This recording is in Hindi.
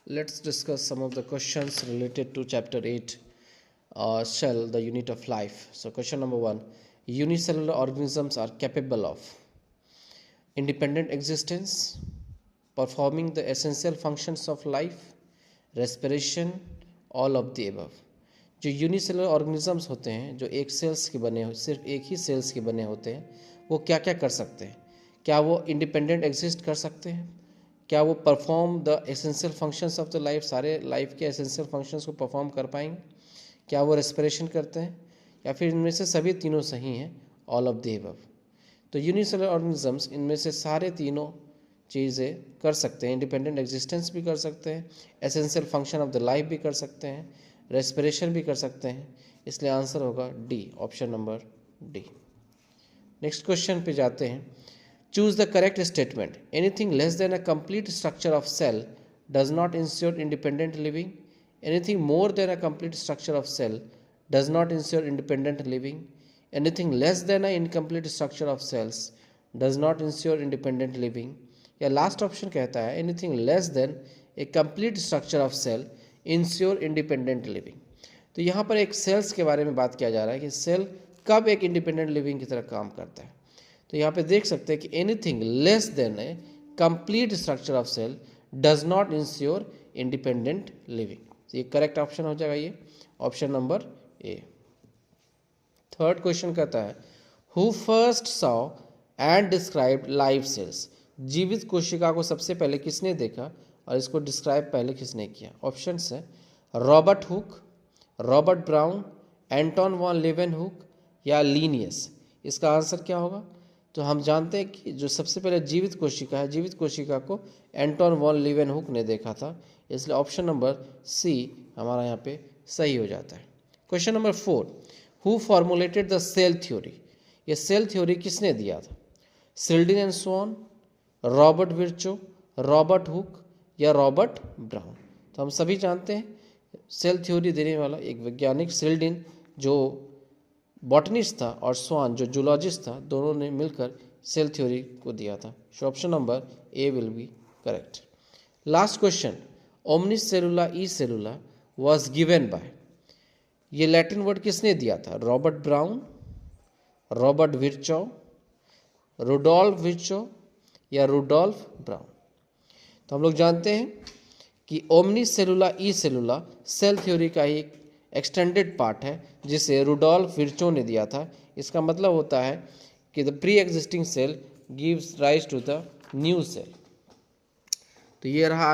Let's discuss some of the questions related to chapter 8, cell, the unit of life. So question number 1, unicellular organisms are capable of independent existence, performing the essential functions of life, respiration, all of the above. जो यूनिसेलुलर ऑर्गेनिजम्स होते हैं, जो एक सेल्स के बने हो, सिर्फ एक ही सेल्स के बने होते हैं, वो क्या क्या कर सकते हैं? क्या वो इंडिपेंडेंट एग्जिस्ट कर सकते हैं? क्या वो perform the essential functions of the life, सारे लाइफ के एसेंशियल फंक्शंस को परफॉर्म कर पाएंगे? क्या वो रेस्पिरेशन करते हैं? या फिर इनमें से सभी तीनों सही हैं, ऑल ऑफ द अबव? तो यूनिसेलुलर ऑर्गेनिजम्स इनमें से सारे तीनों चीज़ें कर सकते हैं, इंडिपेंडेंट एग्जिस्टेंस भी कर सकते हैं, essential function of the life भी कर सकते हैं, रेस्पिरेशन भी कर सकते हैं, इसलिए आंसर होगा D, option number D. Next question पे जाते हैं। Choose the correct statement. Anything less than a complete structure of cell does not ensure independent living. Anything more than a complete structure of cell does not ensure independent living. Anything less than a incomplete structure of cells does not ensure independent living. या लास्ट ऑप्शन कहता है anything less than a complete structure of cell ensure independent living. तो यहाँ पर एक सेल्स के बारे में बात किया जा रहा है कि सेल कब एक इंडिपेंडेंट लिविंग की तरह काम करता है। तो यहाँ पे देख सकते हैं कि anything less than a complete structure of cell does not ensure independent living. तो ये करेक्ट ऑप्शन हो जाएगा, ये option number A. Third question कहता है who first saw and described live cells. जीवित कोशिका को सबसे पहले किसने देखा और इसको डिस्क्राइब पहले किसने किया? ऑप्शंस है Robert Hooke, Robert Brown, Anton von Leeuwenhoek या लीनियस। इसका आंसर क्या होगा? तो हम जानते हैं कि जो सबसे पहले जीवित कोशिका है, जीवित कोशिका को एंटोन वॉन लेवेनहुक ने देखा था, इसलिए ऑप्शन नंबर सी हमारा यहाँ पे सही हो जाता है। Question number 4, who formulated the cell theory. ये सेल थ्योरी किसने दिया था? Schleiden and Schwann, Robert Virchow, Robert Hooke या रॉबर्ट ब्राउन। तो हम सभी जानते हैं सेल थ्योरी देने वाला एक वैज्ञानिक सिल्डिन जो बॉटनिस्ट था और स्वान जो जूलॉजिस्ट था, दोनों ने मिलकर सेल थ्योरी को दिया था। So option number A will be correct. Last question, omnis cellula e cellula was given by. ये लैटिन वर्ड किसने दिया था? Robert Brown, Robert Virchow, Rudolf Virchow या रुडोल्फ ब्राउन। तो हम लोग जानते हैं कि omni cellula e cellula cell theory का ही एक एक्सटेंडेड पार्ट है जिसे रुडोल्फ विर्चो ने दिया था। इसका मतलब होता है कि the pre existing cell gives rise to the new cell. तो ये रहा